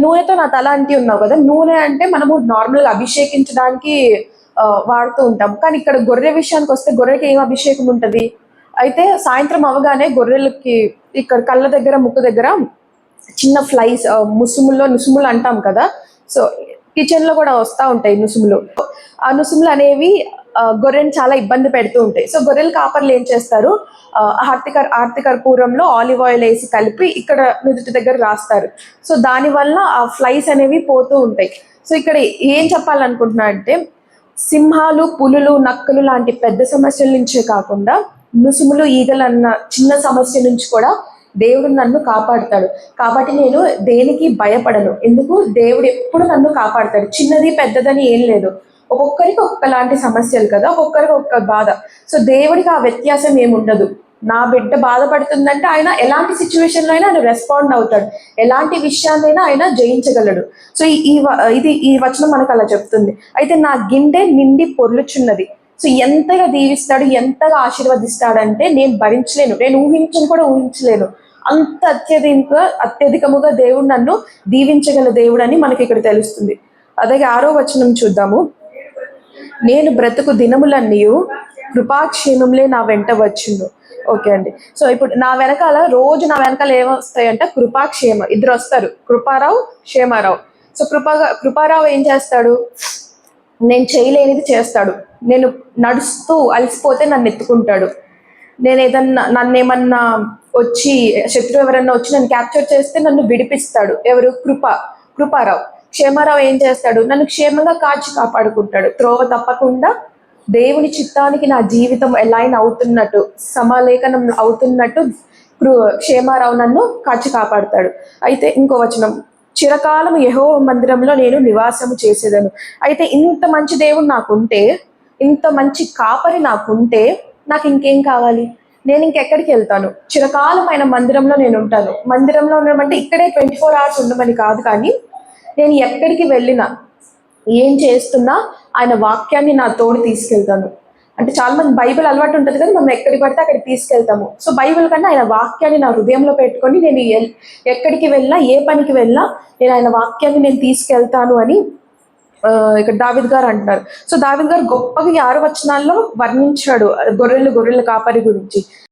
నూనెతో నా తల అంటి ఉన్నావు కదా, నూనె అంటే మనము నార్మల్గా అభిషేకించడానికి వాడుతూ ఉంటాం. కానీ ఇక్కడ గొర్రె విషయానికి వస్తే గొర్రెకి ఏం అభిషేకం ఉంటుంది? అయితే సాయంత్రం అవగానే గొర్రెలకి ఇక్కడ కళ్ళ దగ్గర ముక్కు దగ్గర చిన్న ఫ్లైస్, నుసుములు అంటాం కదా. సో కిచెన్ లో కూడా వస్తూ ఉంటాయి నుసుములు. ఆ నుసుములు అనేవి గొర్రెని చాలా ఇబ్బంది పెడుతూ ఉంటాయి. సో గొర్రెల కాపర్లు ఏం చేస్తారు, ఆర్తి కర్పూరంలో ఆలివ్ ఆయిల్ వేసి కలిపి ఇక్కడ నుదుటి దగ్గర రాస్తారు. సో దానివల్ల ఆ ఫ్లైస్ అనేవి పోతూ ఉంటాయి. సో ఇక్కడ ఏం చెప్పాలనుకుంటున్నా అంటే, సింహాలు, పులులు, నక్కలు లాంటి పెద్ద సమస్యల నుంచే కాకుండా నుసుములు, ఈగలు అన్న చిన్న సమస్య నుంచి కూడా దేవుడు నన్ను కాపాడుతాడు. కాబట్టి నేను దేనికి భయపడను. ఎందుకు? దేవుడు ఎప్పుడు నన్ను కాపాడుతాడు. చిన్నది పెద్దదని ఏం లేదు. ఒక్కొక్కరికి ఒక్కలాంటి సమస్యలు కదా, ఒక్కొక్కరికి ఒక్క బాధ. సో దేవుడికి ఆ వ్యత్యాసం ఏముండదు. నా బిడ్డ బాధపడుతుందంటే ఆయన ఎలాంటి సిచ్యువేషన్లో అయినా ఆయన రెస్పాండ్ అవుతాడు. ఎలాంటి విషయాన్నైనా ఆయన జయించగలడు. సో ఈ వచనం మనకు అలా చెప్తుంది. అయితే నా గిన్నె నిండి పొర్లుచున్నది. సో ఎంతగా దీవిస్తాడు, ఎంతగా ఆశీర్వదిస్తాడంటే నేను భరించలేను, నేను ఊహించలేను. అంత అత్యధికముగా దేవుడు నన్ను దీవించగల దేవుడు అని మనకి ఇక్కడ తెలుస్తుంది. అలాగే 6వ వచనం చూద్దాము. నేను బ్రతుకు దినములన్నీ కృపాక్షేమంలే నా వెంట వచ్చును. ఓకే అండి. సో ఇప్పుడు నా వెనకాల ఏమొస్తాయంటే కృపాక్షేమ, ఇద్దరు వస్తారు, కృపారావు, క్షేమారావు. సో కృపారావు ఏం చేస్తాడు, నేను చేయలేనిది చేస్తాడు. నేను నడుస్తూ అలసిపోతే నన్ను ఎత్తుకుంటాడు. నన్నేమన్నా వచ్చి శత్రువు ఎవరన్నా వచ్చి నన్ను క్యాప్చర్ చేస్తే నన్ను విడిపిస్తాడు. ఎవరు? కృపారావు. క్షేమారావు ఏం చేస్తాడు, నన్ను క్షేమంగా కాపాడుకుంటాడు. త్రోవ తప్పకుండా దేవుని చిత్తానికి నా జీవితం ఎలైన్ అవుతున్నట్టు, సమలేఖనం అవుతున్నట్టు క్షేమారావు నన్ను కాపాడతాడు. అయితే ఇంకో వచనం, చిరకాలం యెహోవా మందిరంలో నేను నివాసము చేసేదను. అయితే ఇంత మంచి దేవుడు నాకుంటే, ఇంత మంచి కాపరి నాకుంటే నాకు ఇంకేం కావాలి? నేను ఇంకెక్కడికి వెళ్తాను? చిరకాలం ఆయన మందిరంలో నేను ఉంటాను. మందిరంలో ఉండమంటే ఇక్కడే 24 hours ఉండమని కాదు, కానీ నేను ఎక్కడికి వెళ్ళినా, ఏం చేస్తున్నా ఆయన వాక్యాన్ని నా తోడు తీసుకెళ్తాను. అంటే చాలా మంది బైబిల్ అలవాటు ఉంటుంది కదా, మనం ఎక్కడికి పడితే అక్కడికి తీసుకెళ్తాము. సో బైబిల్ కన్నా ఆయన వాక్యాన్ని నా హృదయంలో పెట్టుకొని నేను ఎక్కడికి వెళ్ళినా, ఏ పనికి వెళ్ళినా నేను ఆయన వాక్యాన్ని నేను తీసుకెళ్తాను అని ఇక్కడ దావీదు గారు అంటున్నారు. సో దావీదు గారు గొప్పగా 6 వచనాల్లో వర్ణించాడు గొర్రెల కాపరి గురించి.